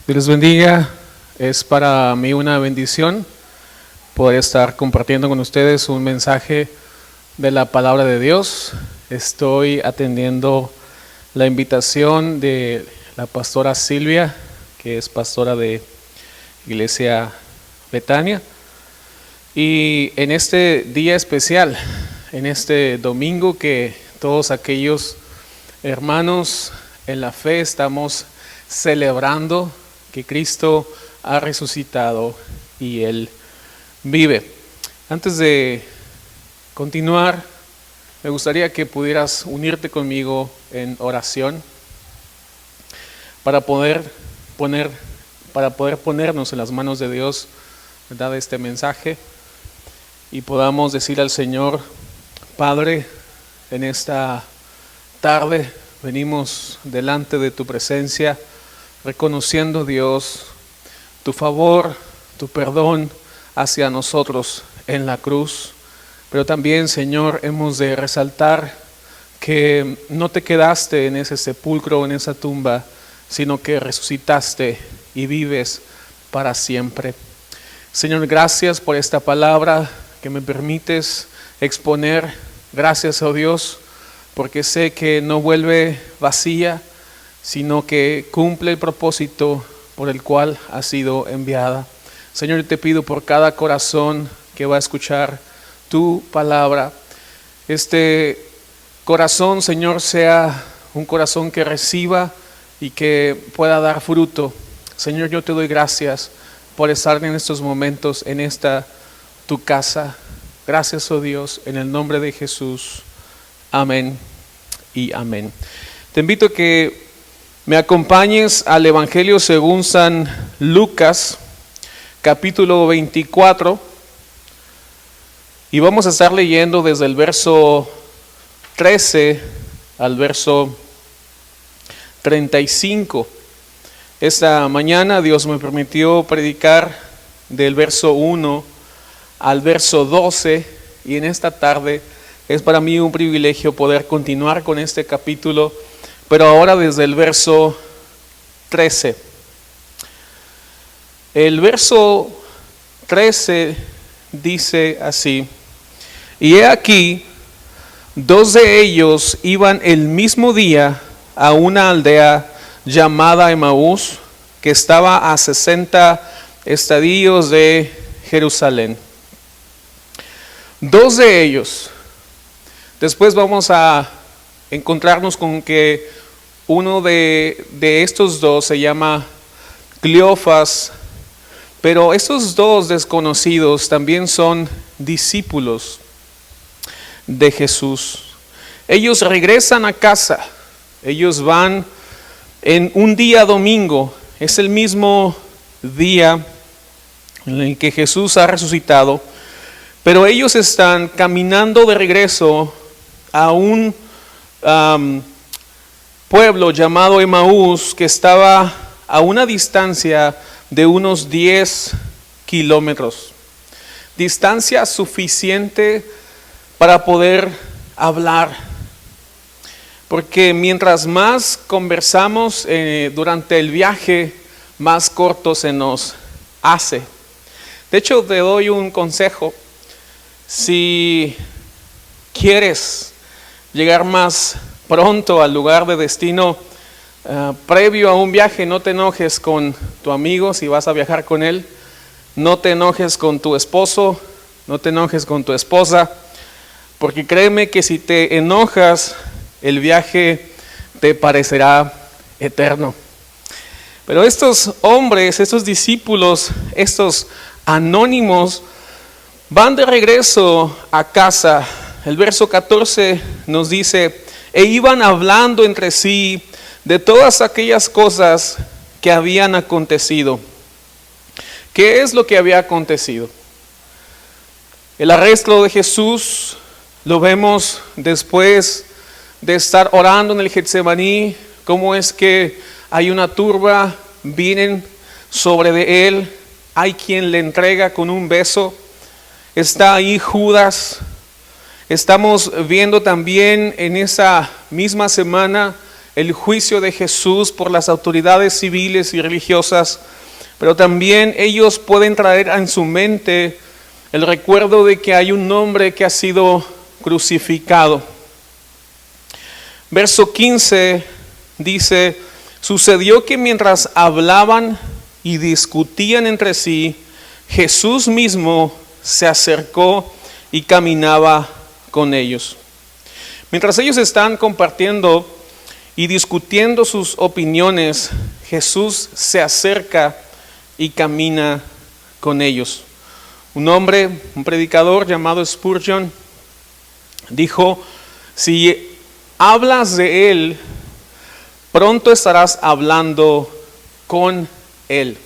Dios les bendiga. Es para mí una bendición poder estar compartiendo con ustedes un mensaje de la palabra de Dios. Estoy atendiendo la invitación de la pastora Silvia, que es pastora de Iglesia Betania. Y en este día especial, en este domingo que todos aquellos hermanos en la fe estamos celebrando que Cristo ha resucitado y Él vive. Antes de continuar, me gustaría que pudieras unirte conmigo en oración para poder ponernos en las manos de Dios, ¿verdad?, este mensaje, y podamos decir al Señor: Padre, en esta tarde venimos delante de tu presencia, reconociendo, Dios, tu favor, tu perdón hacia nosotros en la cruz. Pero también, Señor, hemos de resaltar que no te quedaste en ese sepulcro, en esa tumba, sino que resucitaste y vives para siempre. Señor, gracias por esta palabra que me permites exponer. Gracias, oh Dios, porque sé que no vuelve vacía, sino que cumple el propósito por el cual ha sido enviada. Señor, te pido por cada corazón que va a escuchar tu palabra. Este corazón, Señor, sea un corazón que reciba y que pueda dar fruto. Señor, yo te doy gracias por estar en estos momentos, en esta tu casa. Gracias, oh Dios, en el nombre de Jesús. Amén y amén. Te invito a que me acompañes al Evangelio según San Lucas, capítulo 24, y vamos a estar leyendo desde el verso 13 al verso 35. Esta mañana Dios me permitió predicar del verso 1 al verso 12, y en esta tarde es para mí un privilegio poder continuar con este capítulo, pero ahora desde el verso 13. El verso 13 dice así: y he aquí, dos de ellos iban el mismo día a una aldea llamada Emaús, que estaba a 60 estadios de Jerusalén. Dos de ellos. Después vamos a encontrarnos con que uno de estos dos se llama Cleofas, pero estos dos desconocidos también son discípulos de Jesús. Ellos regresan a casa, ellos van en un día domingo, es el mismo día en el que Jesús ha resucitado, pero ellos están caminando de regreso a un pueblo llamado Emaús, que estaba a una distancia de unos 10 kilómetros. Distancia suficiente para poder hablar. Porque mientras más conversamos durante el viaje, más corto se nos hace. De hecho, te doy un consejo. Si quieres llegar más pronto al lugar de destino, previo a un viaje, no te enojes con tu amigo si vas a viajar con él, no te enojes con tu esposo, no te enojes con tu esposa, porque créeme que si te enojas, el viaje te parecerá eterno. Pero estos hombres, estos discípulos, estos anónimos, van de regreso a casa. El verso 14 nos dice: e iban hablando entre sí de todas aquellas cosas que habían acontecido. ¿Qué es lo que había acontecido? El arresto de Jesús lo vemos después de estar orando en el Getsemaní, cómo es que hay una turba, vienen sobre de él, hay quien le entrega con un beso, está ahí Judas. Estamos viendo también en esa misma semana el juicio de Jesús por las autoridades civiles y religiosas, pero también ellos pueden traer en su mente el recuerdo de que hay un hombre que ha sido crucificado. Verso 15 dice: sucedió que mientras hablaban y discutían entre sí, Jesús mismo se acercó y caminaba con ellos. Mientras ellos están compartiendo y discutiendo sus opiniones, Jesús se acerca y camina con ellos. Un hombre, un predicador llamado Spurgeon, dijo: si hablas de Él, pronto estarás hablando con Él.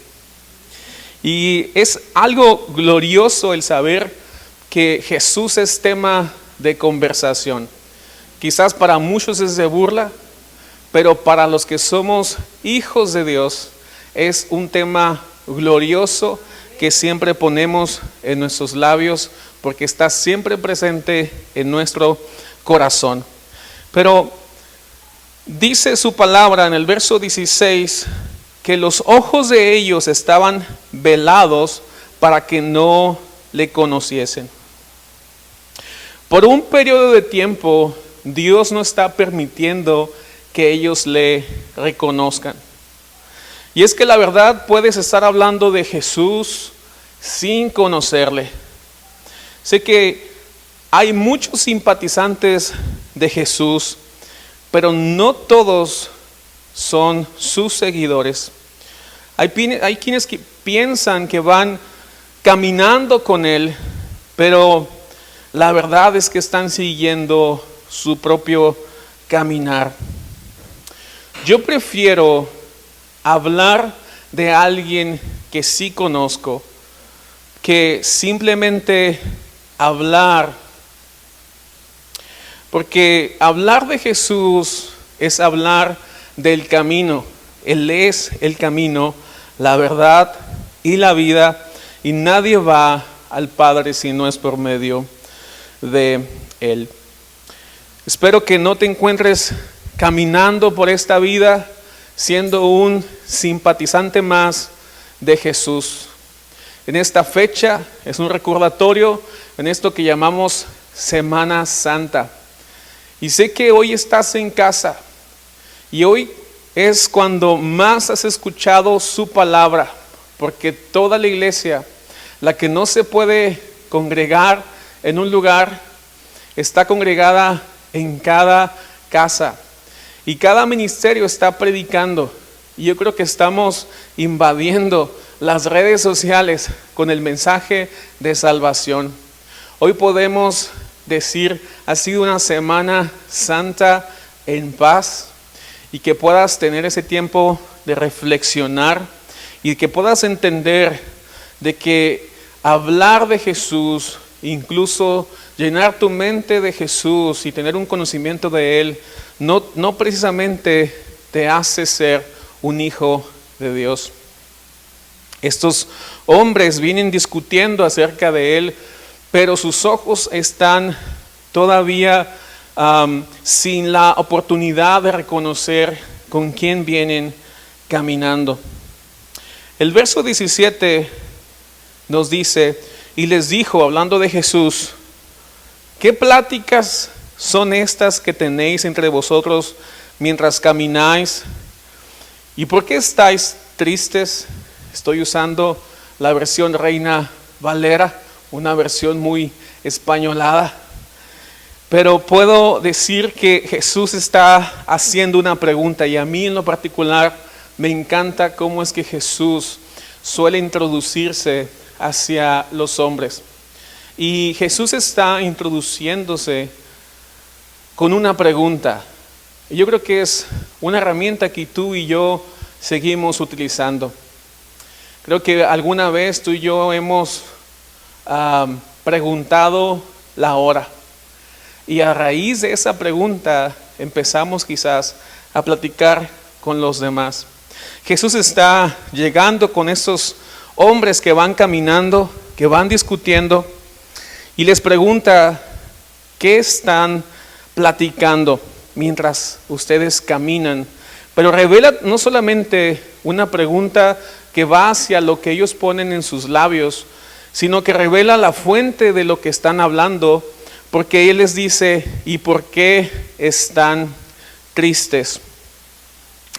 Y es algo glorioso el saber que Jesús es tema de conversación. Quizás para muchos es de burla, pero para los que somos hijos de Dios es un tema glorioso que siempre ponemos en nuestros labios porque está siempre presente en nuestro corazón. Pero dice su palabra en el verso 16 que los ojos de ellos estaban velados para que no le conociesen. Por un periodo de tiempo, Dios no está permitiendo que ellos le reconozcan. Y es que la verdad, puedes estar hablando de Jesús sin conocerle. Sé que hay muchos simpatizantes de Jesús, pero no todos son sus seguidores. Hay quienes que piensan que van caminando con Él, pero la verdad es que están siguiendo su propio caminar. Yo prefiero hablar de alguien que sí conozco que simplemente hablar, porque hablar de Jesús es hablar del camino. Él es el camino, la verdad y la vida, y nadie va al Padre si no es por medio de Él. Espero que no te encuentres caminando por esta vida siendo un simpatizante más de Jesús. En esta fecha es un recordatorio en esto que llamamos Semana Santa. Y sé que hoy estás en casa y hoy es cuando más has escuchado su palabra, porque toda la iglesia, la que no se puede congregar en un lugar, está congregada en cada casa. Y cada ministerio está predicando. Y yo creo que estamos invadiendo las redes sociales con el mensaje de salvación. Hoy podemos decir, ha sido una semana santa en paz, y que puedas tener ese tiempo de reflexionar y que puedas entender de que hablar de Jesús, incluso llenar tu mente de Jesús y tener un conocimiento de Él, no precisamente te hace ser un hijo de Dios. Estos hombres vienen discutiendo acerca de Él, pero sus ojos están todavía sin la oportunidad de reconocer con quién vienen caminando. El verso 17 nos dice: y les dijo, hablando de Jesús, ¿qué pláticas son estas que tenéis entre vosotros mientras camináis? ¿Y por qué estáis tristes? Estoy usando la versión Reina Valera, una versión muy españolada. Pero puedo decir que Jesús está haciendo una pregunta, y a mí en lo particular me encanta cómo es que Jesús suele introducirse hacia los hombres. Y Jesús está introduciéndose con una pregunta. Y yo creo que es una herramienta que tú y yo seguimos utilizando. Creo que alguna vez tú y yo hemos preguntado la hora. Y a raíz de esa pregunta empezamos quizás a platicar con los demás. Jesús está llegando con esos hombres que van caminando, que van discutiendo, y les pregunta, ¿qué están platicando mientras ustedes caminan. Pero revela no solamente una pregunta que va hacia lo que ellos ponen en sus labios, sino que revela la fuente de lo que están hablando, porque Él les dice, ¿y por qué están tristes?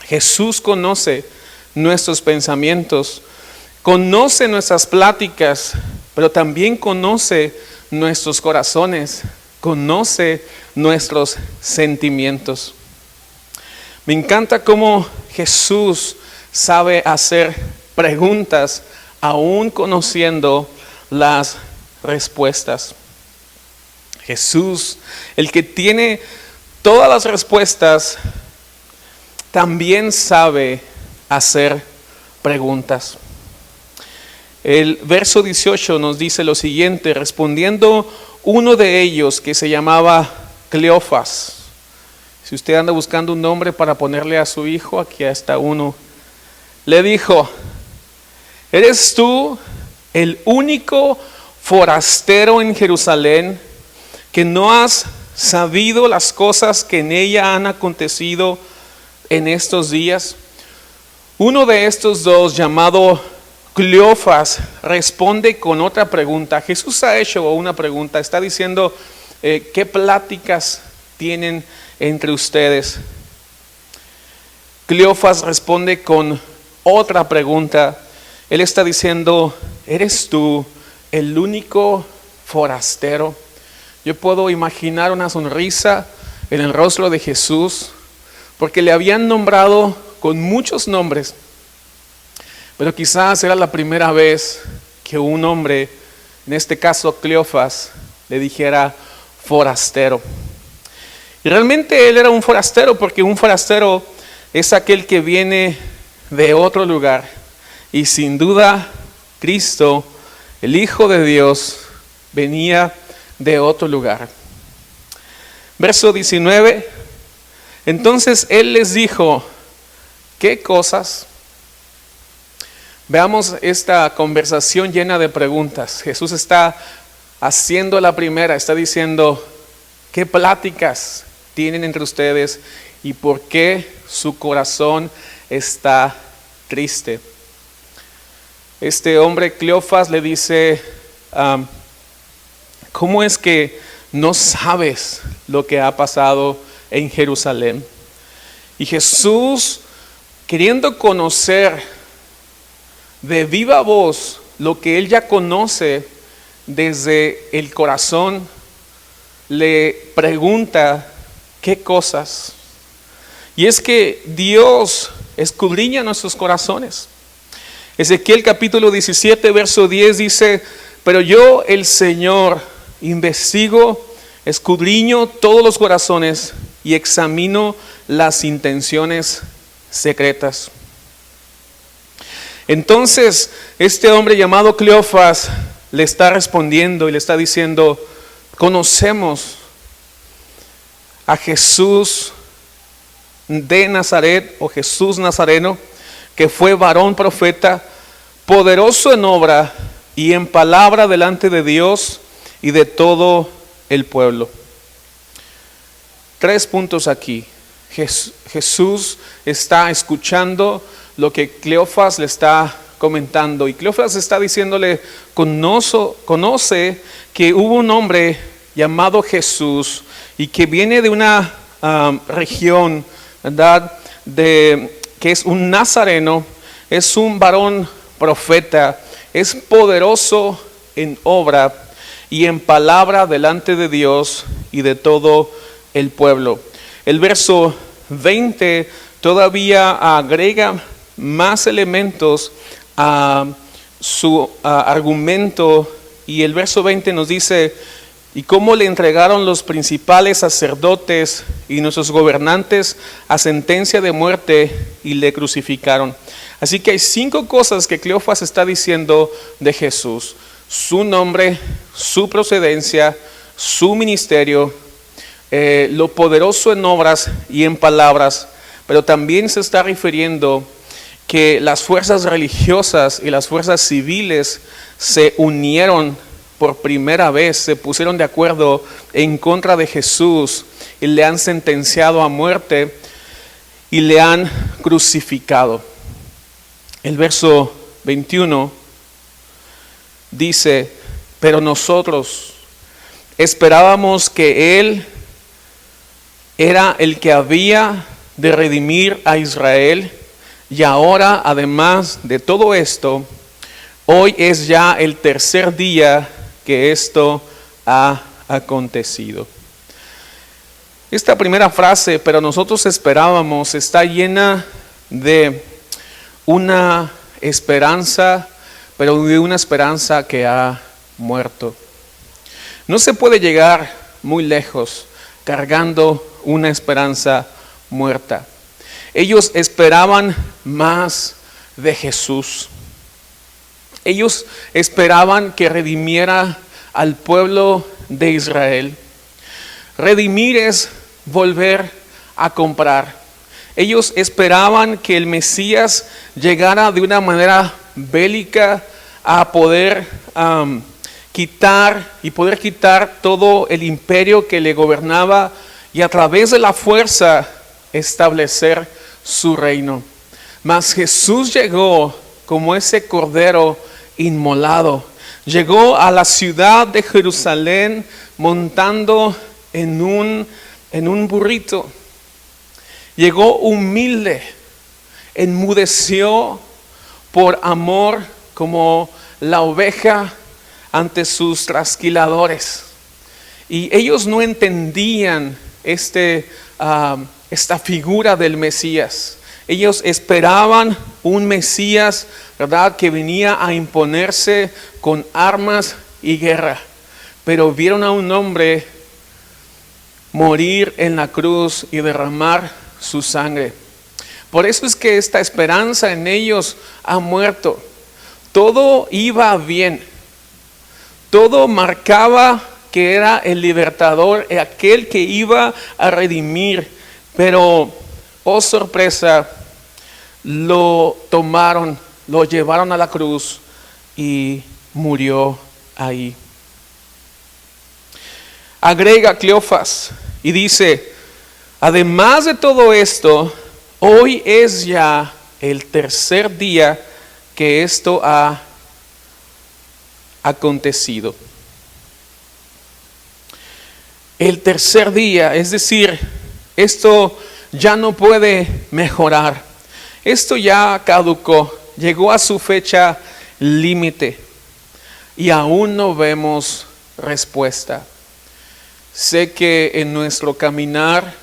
Jesús conoce nuestros pensamientos, conoce nuestras pláticas, pero también conoce nuestros corazones, conoce nuestros sentimientos. Me encanta cómo Jesús sabe hacer preguntas aún conociendo las respuestas. Jesús, el que tiene todas las respuestas, también sabe hacer preguntas. El verso 18 nos dice lo siguiente: respondiendo uno de ellos, que se llamaba Cleofas. Si usted anda buscando un nombre para ponerle a su hijo, aquí está uno. Le dijo: ¿eres tú el único forastero en Jerusalén que no has sabido las cosas que en ella han acontecido en estos días? Uno de estos dos, llamado Cleofas, responde con otra pregunta. Jesús ha hecho una pregunta, está diciendo, ¿qué pláticas tienen entre ustedes? Cleofas responde con otra pregunta. Él está diciendo, ¿eres tú el único forastero? Yo puedo imaginar una sonrisa en el rostro de Jesús, porque le habían nombrado con muchos nombres, pero quizás era la primera vez que un hombre, en este caso Cleofas, le dijera forastero. Y realmente él era un forastero, porque un forastero es aquel que viene de otro lugar. Y sin duda, Cristo, el Hijo de Dios, venía de otro lugar. Verso 19. Entonces Él les dijo, ¿qué cosas? Veamos esta conversación llena de preguntas. Jesús está haciendo la primera, está diciendo, ¿qué pláticas tienen entre ustedes y por qué su corazón está triste? Este hombre Cleofas le dice, ¿cómo es que no sabes lo que ha pasado en Jerusalén? Y Jesús, queriendo conocer de viva voz lo que él ya conoce desde el corazón, le pregunta, ¿qué cosas? Y es que Dios escudriña nuestros corazones. Ezequiel capítulo 17, verso 10 dice, pero yo, el Señor, investigo, escudriño todos los corazones y examino las intenciones secretas. Entonces, este hombre llamado Cleofas le está respondiendo y le está diciendo, conocemos a Jesús de Nazaret, o Jesús Nazareno, que fue varón profeta, poderoso en obra y en palabra delante de Dios y de todo el pueblo. 3 puntos aquí. Jesús está escuchando lo que Cleofas le está comentando, y Cleofas está diciéndole, conoce que hubo un hombre llamado Jesús y que viene de una región, ¿verdad? Que es un nazareno, es un varón profeta, es poderoso en obra y en palabra delante de Dios y de todo el pueblo. El verso 20 todavía agrega más elementos a su argumento, y el verso 20 nos dice, y cómo le entregaron los principales sacerdotes y nuestros gobernantes a sentencia de muerte y le crucificaron. Así que hay 5 cosas que Cleofas está diciendo de Jesús: su nombre, su procedencia, su ministerio, lo poderoso en obras y en palabras, pero también se está refiriendo que las fuerzas religiosas y las fuerzas civiles se unieron por primera vez se pusieron de acuerdo en contra de Jesús y le han sentenciado a muerte y le han crucificado. El verso 21 dice: pero nosotros esperábamos que Él era el que había de redimir a Israel, y ahora, además de todo esto, hoy es ya el tercer día que esto ha acontecido. Esta primera frase, pero nosotros esperábamos, está llena de una esperanza, pero de una esperanza que ha muerto. No se puede llegar muy lejos cargando una esperanza muerta. Ellos esperaban más de Jesús. Ellos esperaban que redimiera al pueblo de Israel. Redimir es volver a comprar. Ellos esperaban que el Mesías llegara de una manera bélica a poder quitar todo el imperio que le gobernaba y a través de la fuerza establecer su reino. Mas Jesús llegó como ese cordero inmolado. Llegó a la ciudad de Jerusalén montando en un burrito. Llegó humilde, enmudeció por amor como la oveja ante sus trasquiladores. Y ellos no entendían esta figura del Mesías. Ellos esperaban un Mesías, ¿verdad?, que venía a imponerse con armas y guerra. Pero vieron a un hombre morir en la cruz y derramar su sangre. Por eso es que esta esperanza en ellos ha muerto. Todo iba bien. Todo marcaba que era el libertador, aquel que iba a redimir. Pero, oh sorpresa, lo tomaron, lo llevaron a la cruz y murió ahí. Agrega Cleofas y dice: además de todo esto, hoy es ya el tercer día que esto ha acontecido. El tercer día, es decir, esto ya no puede mejorar. Esto ya caducó, llegó a su fecha límite y aún no vemos respuesta. Sé que en nuestro caminar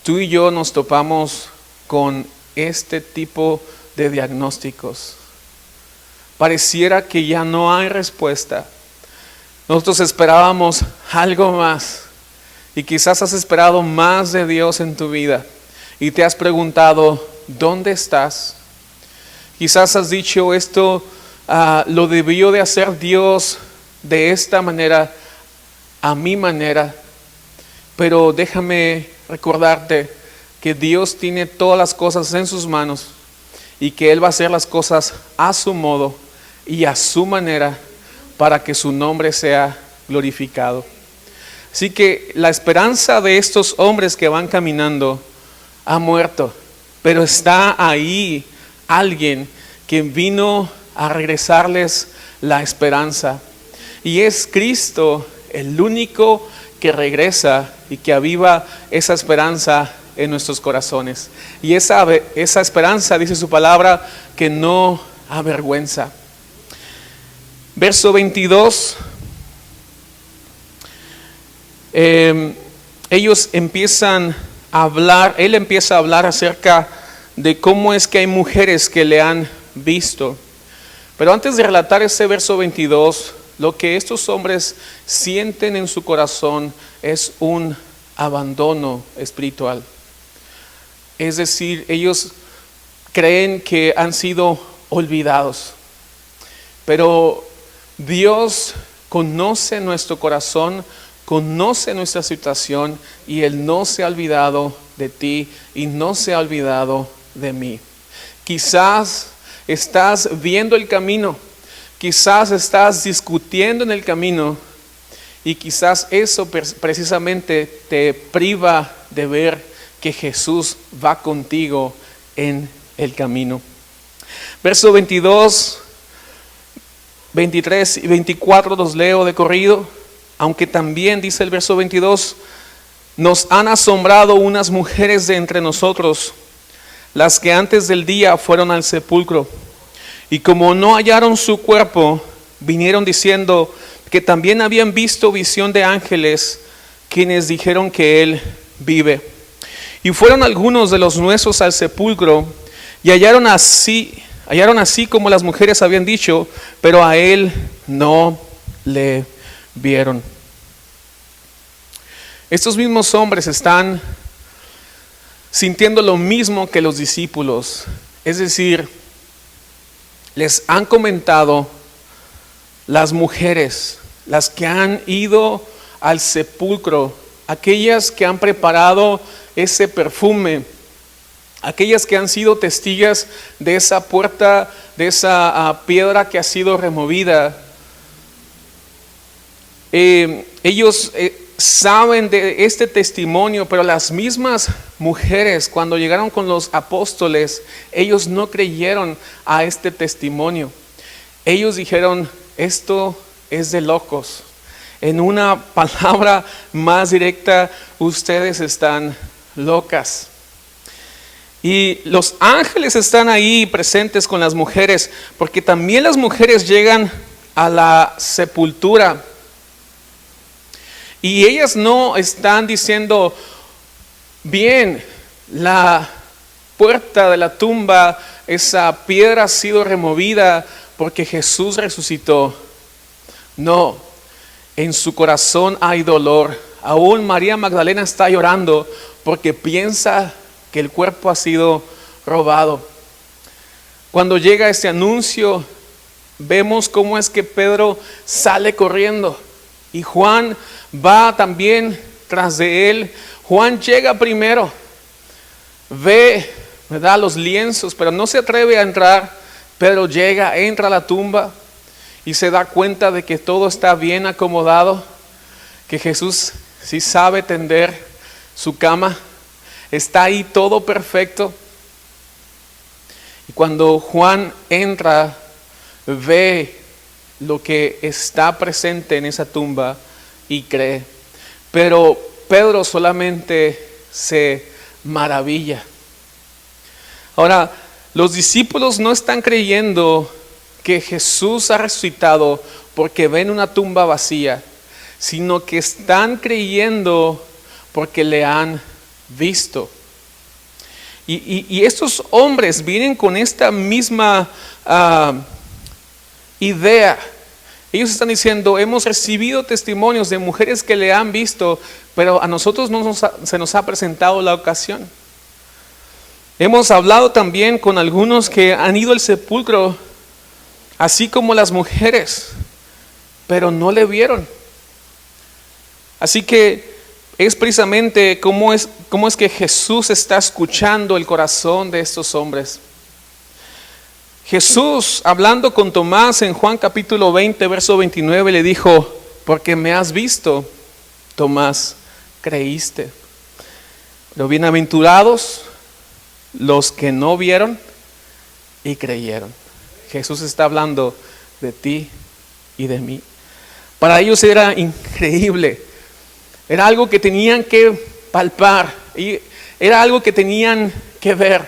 tú y yo nos topamos con este tipo de diagnósticos. Pareciera que ya no hay respuesta. Nosotros esperábamos algo más y quizás has esperado más de Dios en tu vida y te has preguntado: ¿dónde estás? Quizás has dicho: esto lo debió de hacer Dios de esta manera, a mi manera. Pero déjame recordarte que Dios tiene todas las cosas en sus manos y que Él va a hacer las cosas a su modo y a su manera para que su nombre sea glorificado. Así que la esperanza de estos hombres que van caminando ha muerto, pero está ahí alguien que vino a regresarles la esperanza. Y es Cristo el único que regresa y que aviva esa esperanza en nuestros corazones. Y esa esperanza, dice su palabra, que no avergüenza. Verso 22. Ellos empiezan a hablar, él empieza a hablar acerca de cómo es que hay mujeres que le han visto. Pero antes de relatar ese verso 22, lo que estos hombres sienten en su corazón es un abandono espiritual. Es decir, ellos creen que han sido olvidados. Pero Dios conoce nuestro corazón, conoce nuestra situación y Él no se ha olvidado de ti y no se ha olvidado de mí. Quizás estás viendo el camino. Quizás estás discutiendo en el camino y quizás eso precisamente te priva de ver que Jesús va contigo en el camino. Verso 22, 23 y 24 los leo de corrido, aunque también dice el verso 22, nos han asombrado unas mujeres de entre nosotros, las que antes del día fueron al sepulcro, y como no hallaron su cuerpo, vinieron diciendo que también habían visto visión de ángeles, quienes dijeron que él vive. Y fueron algunos de los nuestros al sepulcro, y hallaron así como las mujeres habían dicho, pero a él no le vieron. Estos mismos hombres están sintiendo lo mismo que los discípulos, es decir, les han comentado las mujeres, las que han ido al sepulcro, aquellas que han preparado ese perfume, aquellas que han sido testigas de esa puerta, de esa piedra que ha sido removida. Ellos saben de este testimonio, pero las mismas mujeres, cuando llegaron con los apóstoles, ellos no creyeron a este testimonio. Ellos dijeron, esto es de locos. En una palabra más directa, ustedes están locas. Y los ángeles están ahí presentes con las mujeres, porque también las mujeres llegan a la sepultura. Y ellas no están diciendo, bien, la puerta de la tumba, esa piedra ha sido removida porque Jesús resucitó. No, en su corazón hay dolor. Aún María Magdalena está llorando porque piensa que el cuerpo ha sido robado. Cuando llega este anuncio, vemos cómo es que Pedro sale corriendo y Juan va también tras de él. Juan llega primero, ve, ¿verdad?, los lienzos, pero no se atreve a entrar. Pedro llega, entra a la tumba y se da cuenta de que todo está bien acomodado, que Jesús sí sabe tender su cama, está ahí todo perfecto. Y cuando Juan entra, ve lo que está presente en esa tumba y cree. Pero Pedro solamente se maravilla. Ahora, los discípulos no están creyendo que Jesús ha resucitado porque ven una tumba vacía, sino que están creyendo porque le han visto. Y estos hombres vienen con esta misma idea. Ellos están diciendo, hemos recibido testimonios de mujeres que le han visto, pero a nosotros no se nos ha presentado la ocasión. Hemos hablado también con algunos que han ido al sepulcro, así como las mujeres, pero no le vieron. Así que es precisamente cómo es que Jesús está escuchando el corazón de estos hombres. Jesús, hablando con Tomás en Juan capítulo 20, verso 29, le dijo, porque me has visto, Tomás, creíste. Pero bienaventurados los que no vieron y creyeron. Jesús está hablando de ti y de mí. Para ellos era increíble. Era algo que tenían que palpar. Y era algo que tenían que ver.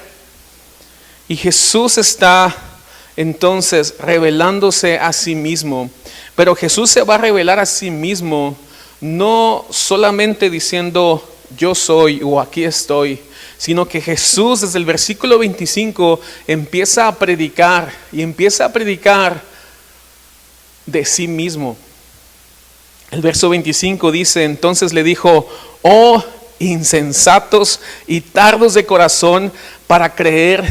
Y Jesús está entonces revelándose a sí mismo. Pero Jesús se va a revelar a sí mismo, no solamente diciendo yo soy o aquí estoy, sino que Jesús desde el versículo 25 empieza a predicar y empieza a predicar de sí mismo. El verso 25 dice, entonces le dijo, oh insensatos y tardos de corazón para creer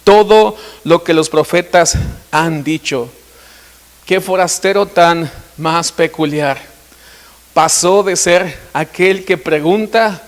todo lo que los profetas han dicho. Qué forastero tan más peculiar. Pasó de ser aquel que pregunta,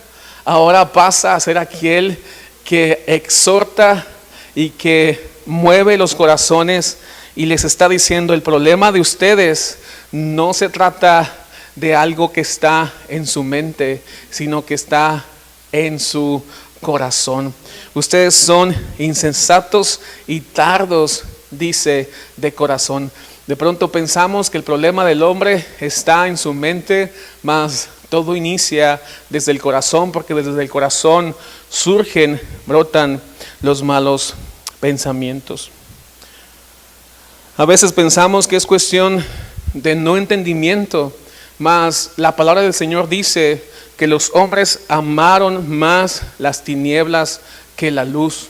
ahora pasa a ser aquel que exhorta y que mueve los corazones y les está diciendo, el problema de ustedes no se trata de algo que está en su mente, sino que está en su corazón. Ustedes son insensatos y tardos, dice, de corazón. De pronto pensamos que el problema del hombre está en su mente, mas todo inicia desde el corazón, porque desde el corazón brotan los malos pensamientos. A veces pensamos que es cuestión de no entendimiento, mas la palabra del Señor dice que los hombres amaron más las tinieblas que la luz.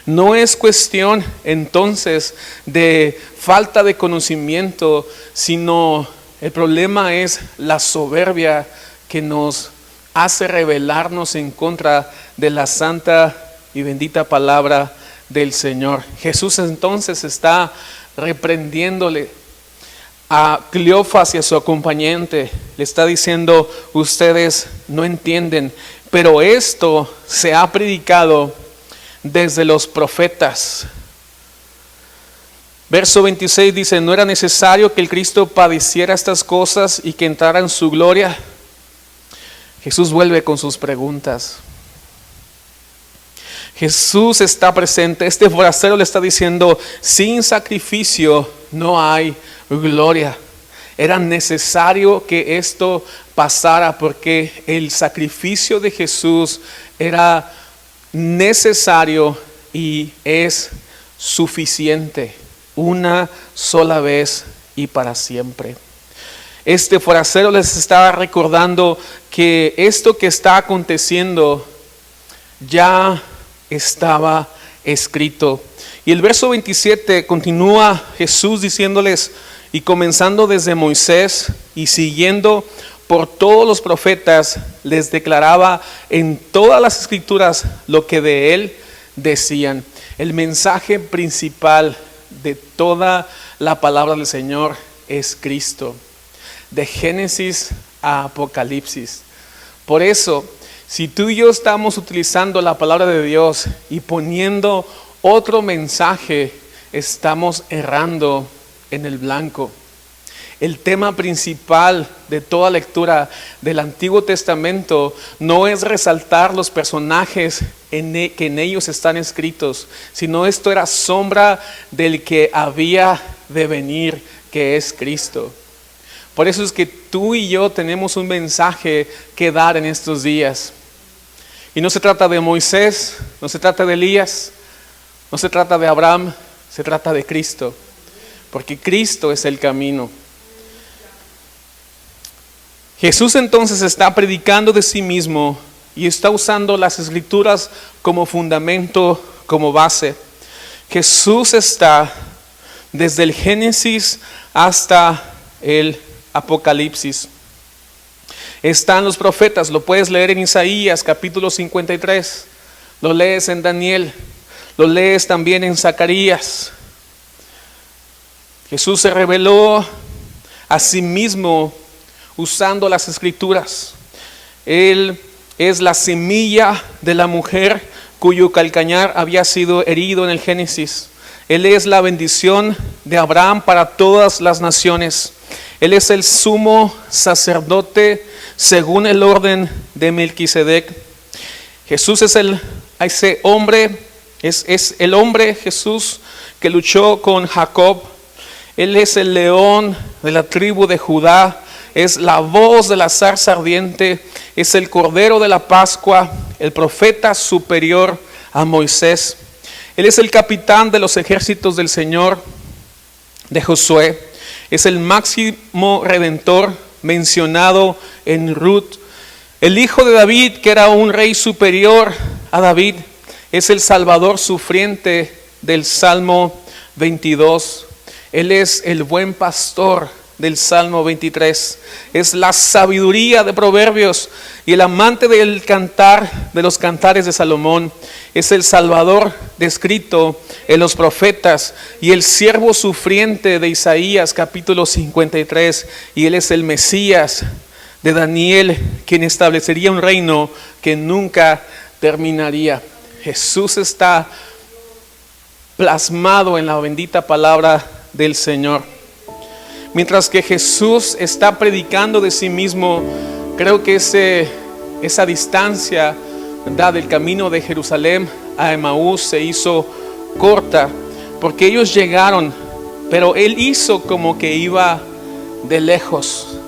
No es cuestión entonces de falta de conocimiento, sino el problema es la soberbia que nos hace rebelarnos en contra de la santa y bendita palabra del Señor. Jesús entonces está reprendiéndole a Cleofas y a su acompañante. Le está diciendo, ustedes no entienden, pero esto se ha predicado desde los profetas. Verso 26 dice, ¿no era necesario que el Cristo padeciera estas cosas y que entrara en su gloria? Jesús vuelve con sus preguntas. Jesús está presente. Este forastero le está diciendo, sin sacrificio no hay gloria. Era necesario que esto pasara porque el sacrificio de Jesús era necesario y es suficiente, una sola vez y para siempre. Este forastero les estaba recordando que esto que está aconteciendo ya estaba escrito. Y el verso 27 continúa Jesús diciéndoles, y comenzando desde Moisés y siguiendo por todos los profetas, les declaraba en todas las escrituras lo que de él decían. El mensaje principal de toda la palabra del Señor es Cristo, de Génesis a Apocalipsis. Por eso, si tú y yo estamos utilizando la palabra de Dios y poniendo otro mensaje, estamos errando en el blanco. El tema principal de toda lectura del Antiguo Testamento no es resaltar los personajes que en ellos están escritos, sino esto era sombra del que había de venir, que es Cristo. Por eso es que tú y yo tenemos un mensaje que dar en estos días. Y no se trata de Moisés, no se trata de Elías, no se trata de Abraham, se trata de Cristo, porque Cristo es el camino. Jesús entonces está predicando de sí mismo y está usando las escrituras como fundamento, como base. Jesús está desde el Génesis hasta el Apocalipsis. Están los profetas, lo puedes leer en Isaías capítulo 53, lo lees en Daniel, lo lees también en Zacarías. Jesús se reveló a sí mismo usando las escrituras. Él es la semilla de la mujer cuyo calcañar había sido herido en el Génesis. Él es la bendición de Abraham para todas las naciones. Él es el sumo sacerdote según el orden de Melquisedec. Jesús es ese hombre, es el hombre Jesús que luchó con Jacob. Él es el león de la tribu de Judá, es la voz de la zarza ardiente, es el cordero de la Pascua, el profeta superior a Moisés. Él es el capitán de los ejércitos del Señor, de Josué. Es el máximo redentor mencionado en Ruth. El hijo de David, que era un rey superior a David, es el salvador sufriente del Salmo 22. Él es el buen pastor del Salmo 23. Es la sabiduría de Proverbios y el amante del cantar, de los cantares de Salomón. Es el Salvador descrito en los profetas y el siervo sufriente de Isaías capítulo 53. Y él es el Mesías de Daniel, quien establecería un reino que nunca terminaría. Jesús está plasmado en la bendita palabra del Señor. Mientras que Jesús está predicando de sí mismo, creo que esa distancia, ¿verdad?, del camino de Jerusalén a Emaús se hizo corta, porque ellos llegaron, pero Él hizo como que iba de lejos.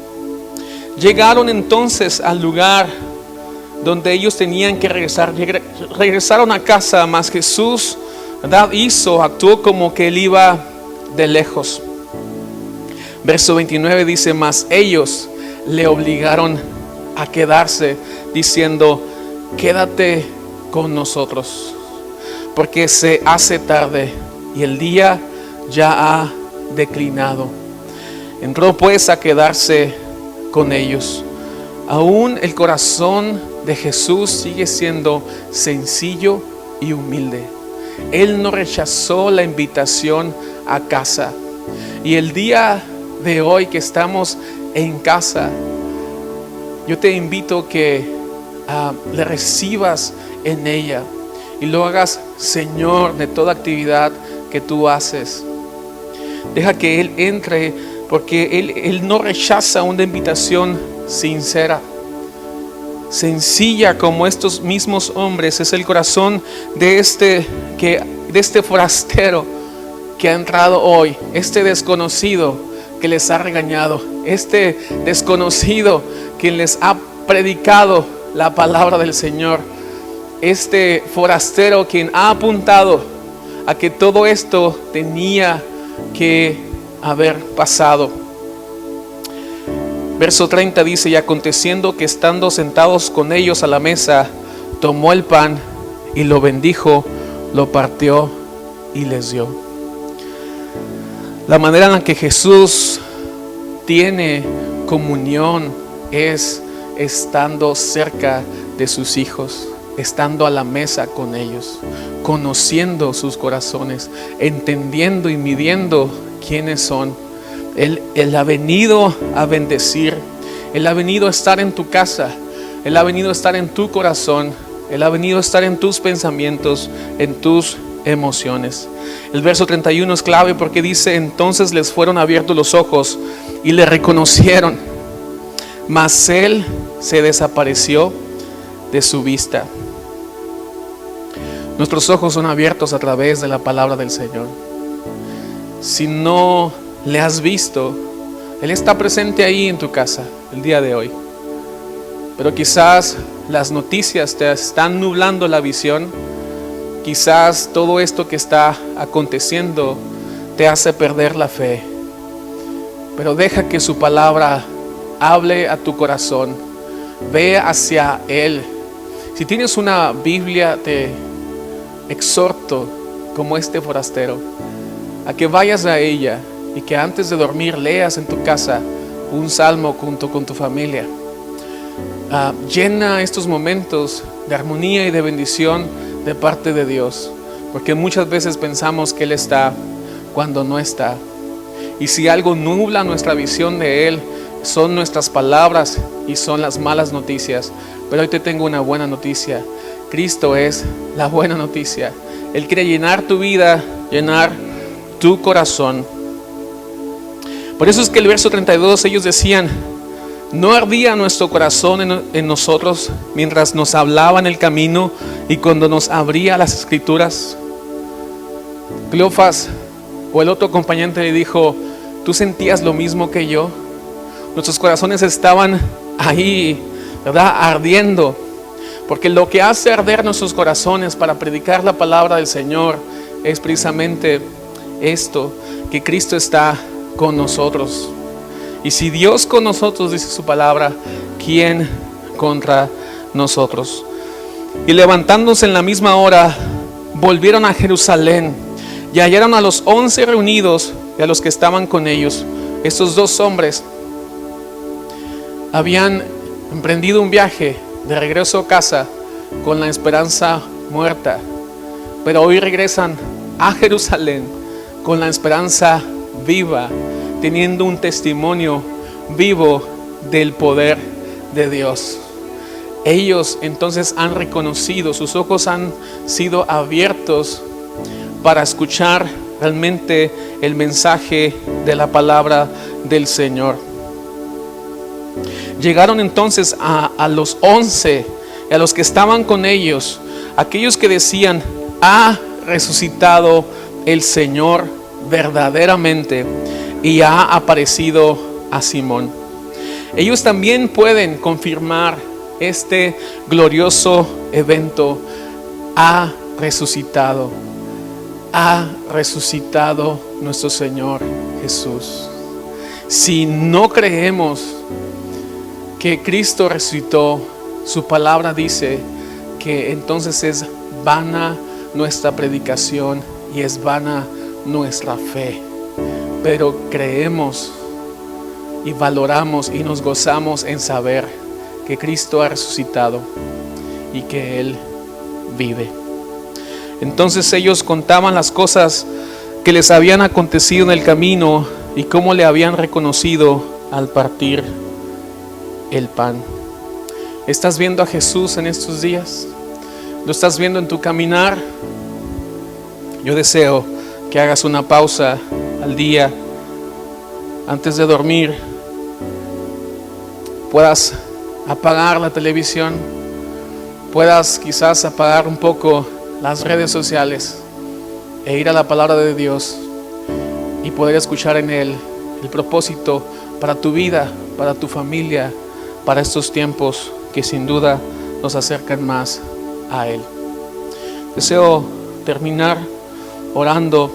Llegaron entonces al lugar donde ellos tenían que regresar. Regresaron a casa, mas Jesús, ¿verdad?, actuó como que Él iba de lejos. Verso 29 dice: mas ellos le obligaron a quedarse, diciendo: quédate con nosotros, porque se hace tarde y el día ya ha declinado. Entró pues a quedarse con ellos. Aún el corazón de Jesús sigue siendo sencillo y humilde. Él no rechazó la invitación a casa. Y el día de hoy que estamos en casa, yo te invito que le recibas en ella y lo hagas Señor de toda actividad que tú haces. Deja que Él entre, porque Él no rechaza una invitación sincera, sencilla, como estos mismos hombres. Es el corazón de este forastero que ha entrado hoy, este desconocido que les ha regañado, este desconocido que les ha predicado la palabra del Señor, este forastero quien ha apuntado a que todo esto tenía que haber pasado. Verso 30 dice: y aconteciendo que estando sentados con ellos a la mesa, tomó el pan y lo bendijo, lo partió y les dio. La manera en la que Jesús tiene comunión es estando cerca de sus hijos, estando a la mesa con ellos, conociendo sus corazones, entendiendo y midiendo quiénes son. Él ha venido a bendecir, Él ha venido a estar en tu casa, Él ha venido a estar en tu corazón, Él ha venido a estar en tus pensamientos, en tus emociones. El verso 31 es clave porque dice: entonces les fueron abiertos los ojos y le reconocieron, mas Él se desapareció de su vista. Nuestros ojos son abiertos a través de la palabra del Señor. Si no le has visto, Él está presente ahí en tu casa el día de hoy, pero quizás las noticias te están nublando la visión. Quizás todo esto que está aconteciendo te hace perder la fe, pero deja que su palabra hable a tu corazón. Ve hacia Él. Si tienes una Biblia, te exhorto, como este forastero, a que vayas a ella y que antes de dormir leas en tu casa un salmo junto con tu familia. Llena estos momentos de armonía y de bendición de parte de Dios, porque muchas veces pensamos que Él está cuando no está. Y si algo nubla nuestra visión de Él, son nuestras palabras y son las malas noticias. Pero hoy te tengo una buena noticia: Cristo es la buena noticia. Él quiere llenar tu vida, llenar tu corazón. Por eso es que el verso 32 ellos decían: ¿no ardía nuestro corazón en nosotros mientras nos hablaba en el camino y cuando nos abría las escrituras? Cleofas, o el otro acompañante, le dijo: ¿tú sentías lo mismo que yo? Nuestros corazones estaban ahí, ¿verdad?, ardiendo, porque lo que hace arder nuestros corazones para predicar la palabra del Señor es precisamente esto, que Cristo está con nosotros. Y si Dios con nosotros, dice su palabra, ¿quién contra nosotros? Y levantándose en la misma hora, volvieron a Jerusalén y hallaron a los 11 reunidos y a los que estaban con ellos. Estos dos hombres habían emprendido un viaje de regreso a casa con la esperanza muerta, pero hoy regresan a Jerusalén con la esperanza viva, teniendo un testimonio vivo del poder de Dios. Ellos entonces han reconocido, sus ojos han sido abiertos para escuchar realmente el mensaje de la palabra del Señor. Llegaron entonces a los 11, a los que estaban con ellos, aquellos que decían: ha resucitado el Señor verdaderamente y ha aparecido a Simón. Ellos también pueden confirmar este glorioso evento. Ha resucitado nuestro Señor Jesús. Si no creemos que Cristo resucitó, su palabra dice que entonces es vana nuestra predicación y es vana nuestra fe. Pero creemos y valoramos y nos gozamos en saber que Cristo ha resucitado y que Él vive. Entonces ellos contaban las cosas que les habían acontecido en el camino y cómo le habían reconocido al partir el pan. ¿Estás viendo a Jesús en estos días? ¿Lo estás viendo en tu caminar? Yo deseo que hagas una pausa al día antes de dormir, puedas apagar la televisión, puedas quizás apagar un poco las redes sociales e ir a la palabra de Dios y poder escuchar en Él el propósito para tu vida, para tu familia, para estos tiempos que sin duda nos acercan más a Él. Deseo terminar orando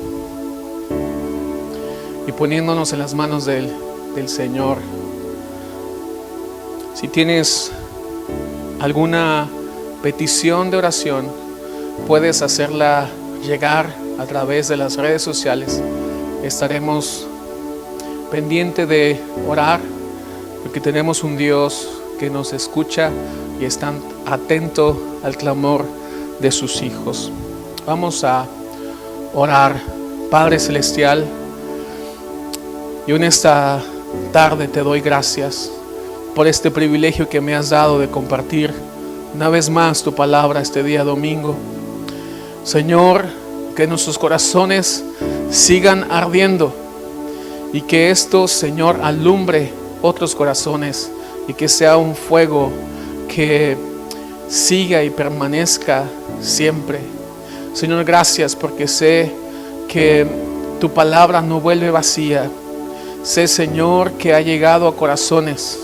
y poniéndonos en las manos del Señor. Si tienes alguna petición de oración, puedes hacerla llegar a través de las redes sociales. Estaremos pendientes de orar, porque tenemos un Dios que nos escucha y está atento al clamor de sus hijos. Vamos a orar. Padre Celestial, yo en esta tarde te doy gracias por este privilegio que me has dado de compartir una vez más tu palabra este día domingo. Señor, que nuestros corazones sigan ardiendo y que esto, Señor, alumbre otros corazones y que sea un fuego que siga y permanezca siempre. Señor, gracias porque sé que tu palabra no vuelve vacía. Sé, Señor, que ha llegado a corazones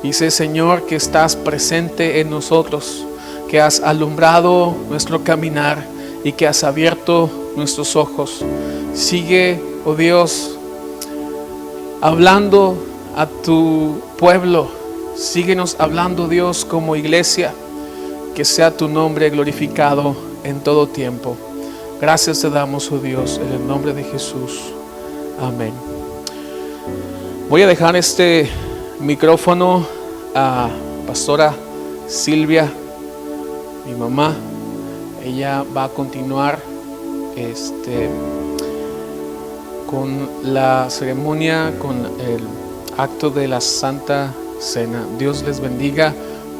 y sé, Señor, que estás presente en nosotros, que has alumbrado nuestro caminar y que has abierto nuestros ojos. Sigue, oh Dios, hablando a tu pueblo. Síguenos hablando, Dios, como iglesia. Que sea tu nombre glorificado en todo tiempo. Gracias te damos, oh Dios, en el nombre de Jesús. Amén. Voy a dejar este micrófono a Pastora Silvia, mi mamá. Ella va a continuar con la ceremonia, con el acto de la Santa Cena. Dios les bendiga,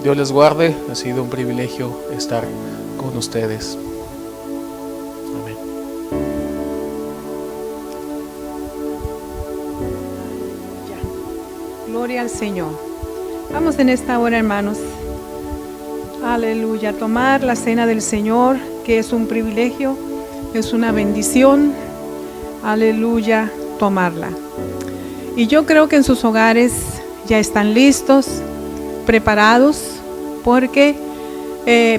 Dios les guarde. Ha sido un privilegio estar con ustedes. Amén. Gloria al Señor. Vamos en esta hora, hermanos. Aleluya. Tomar la cena del Señor, que es un privilegio, es una bendición. Aleluya, tomarla. Y yo creo que en sus hogares ya están listos, preparados, porque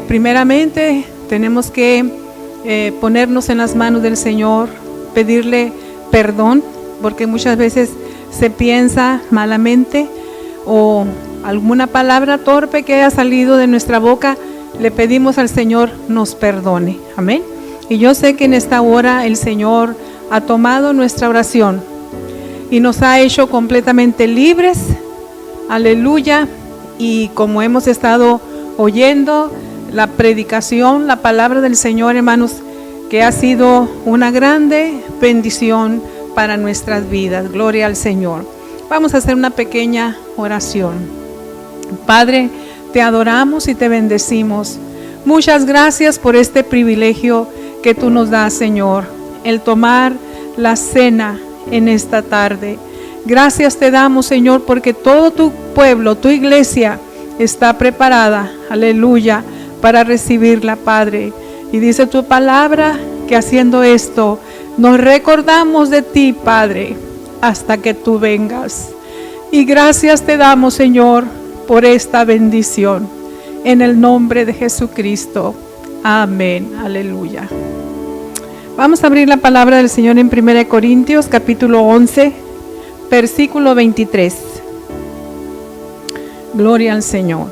primeramente tenemos que ponernos en las manos del Señor, pedirle perdón, porque muchas veces se piensa malamente o alguna palabra torpe que haya salido de nuestra boca, le pedimos al Señor nos perdone. Amén. Y yo sé que en esta hora el Señor ha tomado nuestra oración y nos ha hecho completamente libres. Aleluya. Y como hemos estado oyendo la predicación, la palabra del Señor, hermanos, que ha sido una grande bendición para nuestras vidas. Gloria al Señor. Vamos a hacer una pequeña oración. Padre, te adoramos y te bendecimos. Muchas gracias por este privilegio que tú nos das, Señor, el tomar la cena en esta tarde. Gracias te damos, Señor, porque todo tu pueblo, tu iglesia, está preparada, aleluya, para recibirla, Padre. Y dice tu palabra que haciendo esto, nos recordamos de ti, Padre, hasta que tú vengas. Y gracias te damos, Señor, por esta bendición. En el nombre de Jesucristo. Amén. Aleluya. Vamos a abrir la palabra del Señor en 1 Corintios, capítulo 11, versículo 23. Gloria al Señor.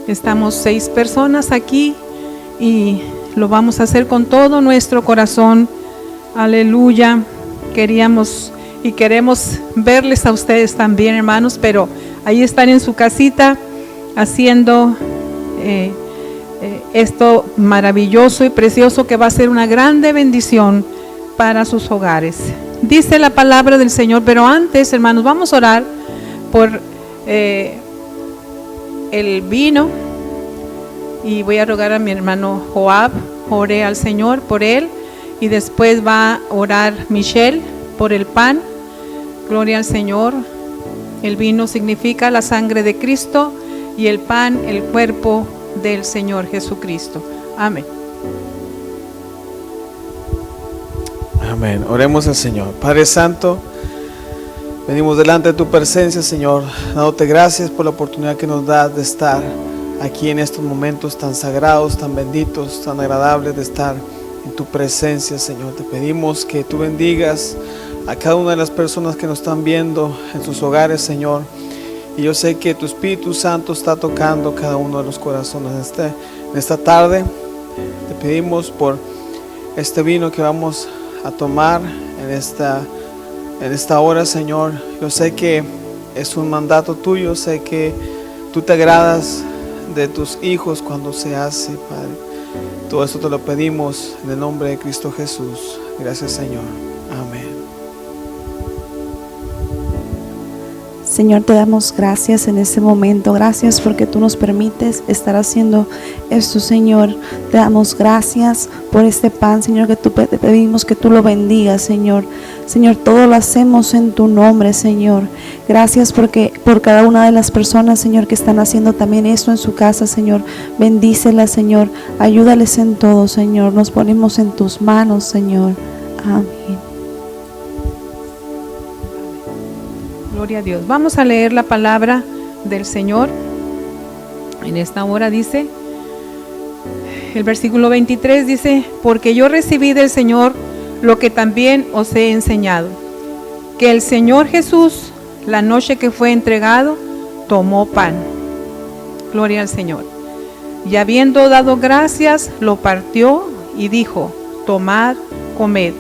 Estamos 6 personas aquí y lo vamos a hacer con todo nuestro corazón. Aleluya. Queremos verles a ustedes también, hermanos, pero ahí están en su casita haciendo esto maravilloso y precioso que va a ser una grande bendición para sus hogares. Dice la palabra del Señor, pero antes, hermanos, vamos a orar por el vino, y voy a rogar a mi hermano Joab, ore al Señor por él, y después va a orar Michelle por el pan. Gloria al Señor. El vino significa la sangre de Cristo y el pan, el cuerpo del Señor Jesucristo. Amén. Amén. Oremos al Señor. Padre Santo, venimos delante de tu presencia, Señor, dándote gracias por la oportunidad que nos das de estar aquí en estos momentos tan sagrados, tan benditos, tan agradables de estar en tu presencia, Señor. Te pedimos que tú bendigas a cada una de las personas que nos están viendo en sus hogares, Señor. Y yo sé que tu Espíritu Santo está tocando cada uno de los corazones en esta tarde. Te pedimos por este vino que vamos a tomar en esta hora, Señor. Yo sé que es un mandato tuyo, sé que tú te agradas de tus hijos cuando se hace, Padre. Todo esto te lo pedimos en el nombre de Cristo Jesús. Gracias, Señor. Amén. Señor, te damos gracias en este momento. Gracias porque tú nos permites estar haciendo esto, Señor. Te damos gracias por este pan, Señor, que te pedimos que tú lo bendigas, Señor. Señor, todo lo hacemos en tu nombre, Señor. Gracias porque por cada una de las personas, Señor, que están haciendo también esto en su casa, Señor. Bendícelas, Señor. Ayúdales en todo, Señor. Nos ponemos en tus manos, Señor. Amén. Gloria a Dios. Vamos a leer la palabra del Señor. En esta hora dice, el versículo 23 dice, porque yo recibí del Señor lo que también os he enseñado, que el Señor Jesús, la noche que fue entregado, tomó pan. Gloria al Señor. Y habiendo dado gracias, lo partió y dijo, tomad, comed.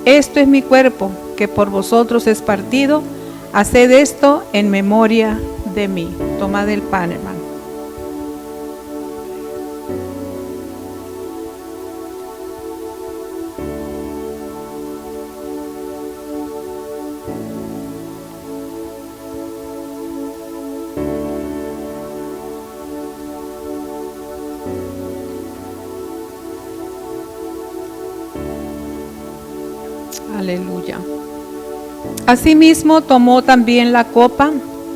Esto es mi cuerpo, que por vosotros es partido. Haced esto en memoria de mí. Tomad el pan, hermano. Aleluya. Asimismo tomó también la copa,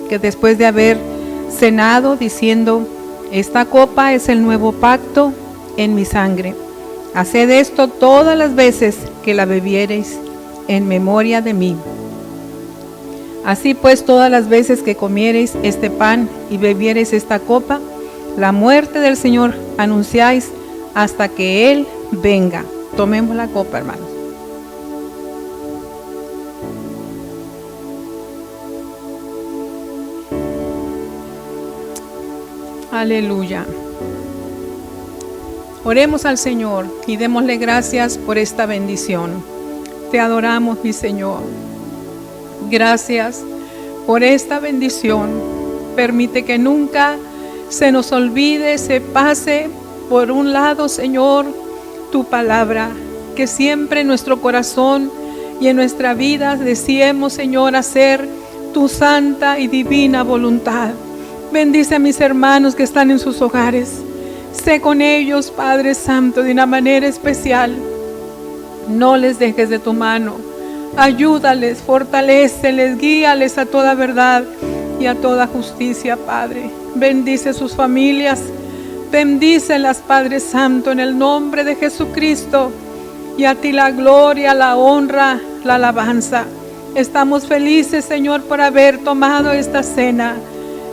que después de haber cenado, diciendo, esta copa es el nuevo pacto en mi sangre. Haced esto todas las veces que la bebiereis en memoria de mí. Así pues, todas las veces que comiereis este pan y bebiereis esta copa, la muerte del Señor anunciáis hasta que Él venga. Tomemos la copa, hermanos. Aleluya. Oremos al Señor y démosle gracias por esta bendición. Te adoramos, mi Señor. Gracias por esta bendición. Permite que nunca se nos olvide, se pase por un lado, Señor, tu palabra. Que siempre en nuestro corazón y en nuestra vida deseemos, Señor, hacer tu santa y divina voluntad. Bendice a mis hermanos que están en sus hogares. Sé con ellos, Padre Santo, de una manera especial. No les dejes de tu mano. Ayúdales, fortaléceles, guíales a toda verdad y a toda justicia, Padre. Bendice sus familias. Bendícelas, Padre Santo, en el nombre de Jesucristo. Y a ti la gloria, la honra, la alabanza. Estamos felices, Señor, por haber tomado esta cena.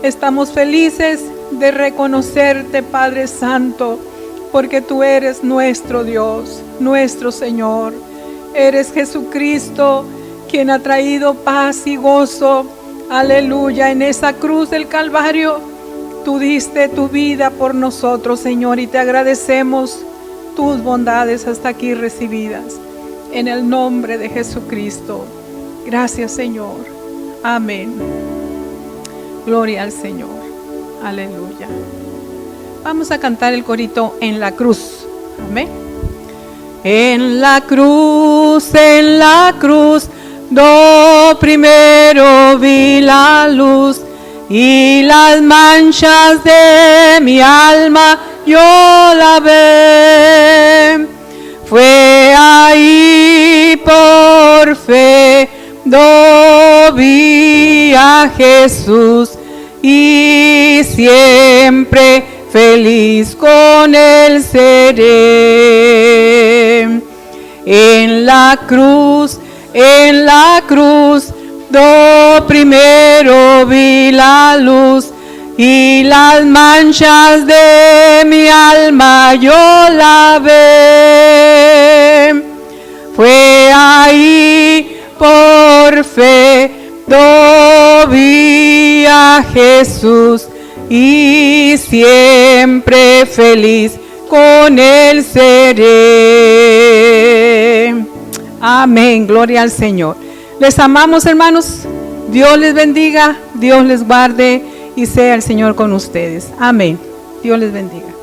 Estamos felices de reconocerte, Padre Santo, porque tú eres nuestro Dios, nuestro Señor. Eres Jesucristo, quien ha traído paz y gozo. Aleluya, en esa cruz del Calvario, tú diste tu vida por nosotros, Señor, y te agradecemos tus bondades hasta aquí recibidas. En el nombre de Jesucristo. Gracias, Señor. Amén. Gloria al Señor. Aleluya. Vamos a cantar el corito En la cruz. Amén. En la cruz, do primero vi la luz y las manchas de mi alma yo la ve. Fue ahí por fe do vi a Jesús y siempre feliz con él seré. En la cruz, do primero vi la luz y las manchas de mi alma yo la ve. Fue ahí por fe do vi a Jesús y siempre feliz con él seré. Amén, gloria al Señor. Les amamos, hermanos. Dios les bendiga, Dios les guarde y sea el Señor con ustedes. Amén. Dios les bendiga.